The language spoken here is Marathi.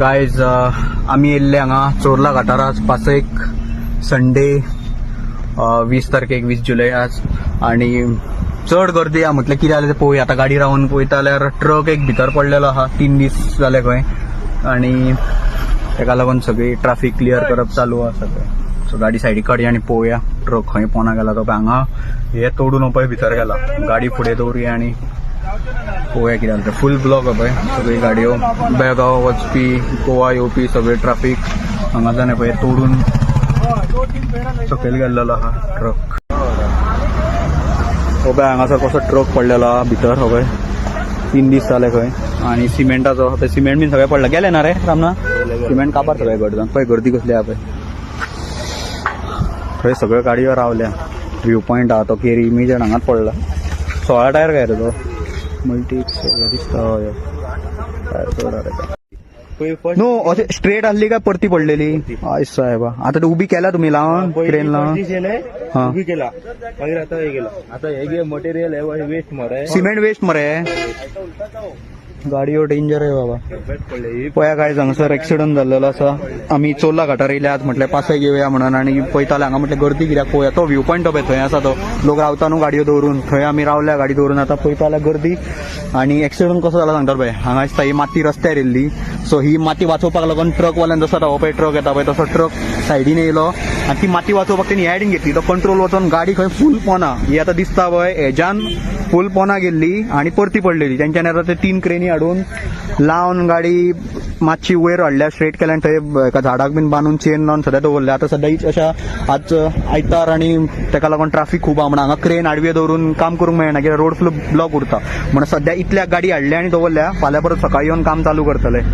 गायज आम्ही येल्ले हांगा चोरला घाटार आज पास एक संडे 20 तारखेक 20 जुलै आज आणि चड गर्दी हा म्हटलं कितें जालें तें पळोवया. आता गाडी रावन पळयता जाल्यार ट्रक एक भितर पडलेलो आहा 3 दीस जाले खंय आणि तेका लागून सगळी ट्रॅफिक क्लियर करप चालू आहा सगळें. सो गाडी सायडीक काडया आणि पळोवया ट्रक खंय पोना गेला तो. हांगा हे तोडून पळय भितर गेला. गाडी फुडें दवरया आणि पळोवया कितें जालें तें. फूल ब्लॉक हा पळय सगळी गाडयो. बेळगांव वचपी गोवा येवपी सगळे ट्रॅफिक हांगाच्यान पळय तोडून सकयल गेल्लो आहा ट्रक. हो पळय हांगासर कसो ट्रक पडलेलो आहा भितर. हो पळय 3 दीस जाले खंय आणि सिमेंटाचो ते सिमेंट बीन सगळें पडला. गेले ना रे रामना सिमेंट काबार सगळें गर्द पळय गर्दी कसली आहा पळय. थंय सगळ्यो गाडयो रावल्या. व्यू पॉयंट आहा तो केरी इमिजन हांगाच पडला. 16 टायर काय रे तो मल्टी दिसता. नो अशें स्ट्रेट आसली काय परती पडलेली आय साहेबा. आता उभी केला तुम्ही लावून क्रेन लावून उभी केला मागीर आता हे गेला. आता हे मटेरियल हे वेस्ट मरे सिमेंट वेस्ट मरे. गाडयो डेंजर आहे बाबा. पळया काय हांगासर एक्सिडंट जाल्लो आसा. आमी चोरला घाटार येयले आज म्हटल्यार पासय घेवया म्हणून आणि पळयताले हांगा म्हटल्यार गर्दी कित्याक पळोवया. तो व्यू पॉयंट पळय थंय आसा तो लोक रावता न्हू गाडयो दवरून. थंय आमी रावल्या गाडी दवरून. आता पळयता जाल्यार गर्दी आणि एक्सिडंट कसो जाला सांगता पळय. हांगा दिसता ही माती रस्त्यार येयल्ली. सो ही माती वाचोवपाक लागून ट्रकवाल्यान जसो हो पळय ट्रक येता पळय तसो ट्रक सायडीन येयलो आणि ती माती वाचोवपाक तेणी हायडीन घेतली. तो कंट्रोल वचून गाडी खंय फूल पोना ही आता दिसता पळय हेज्यान फूल पोना गेल्ली आणि परती पडलेली. तेंच्यानी आता ते 3 क्रेनी हाडून लावन गाडी मातशी वयर हाडल्या स्ट्रेट केल्या आणि थंय एका झाडाक बीन बांदून चेन लावन सद्या दवरल्या. आता सद्या हीच अशा आज आयतार आणि तेका लागून ट्रॅफिक खूब आहा म्हणून हांगा क्रेन आडवे दवरून काम करूंक मेळना कित्याक रोड ब्लॉक उरता म्हणून सद्या इतल्या गाडी हाडल्या आणि दवरल्या. फाल्यां परत सकाळी येवन काम चालू करतले.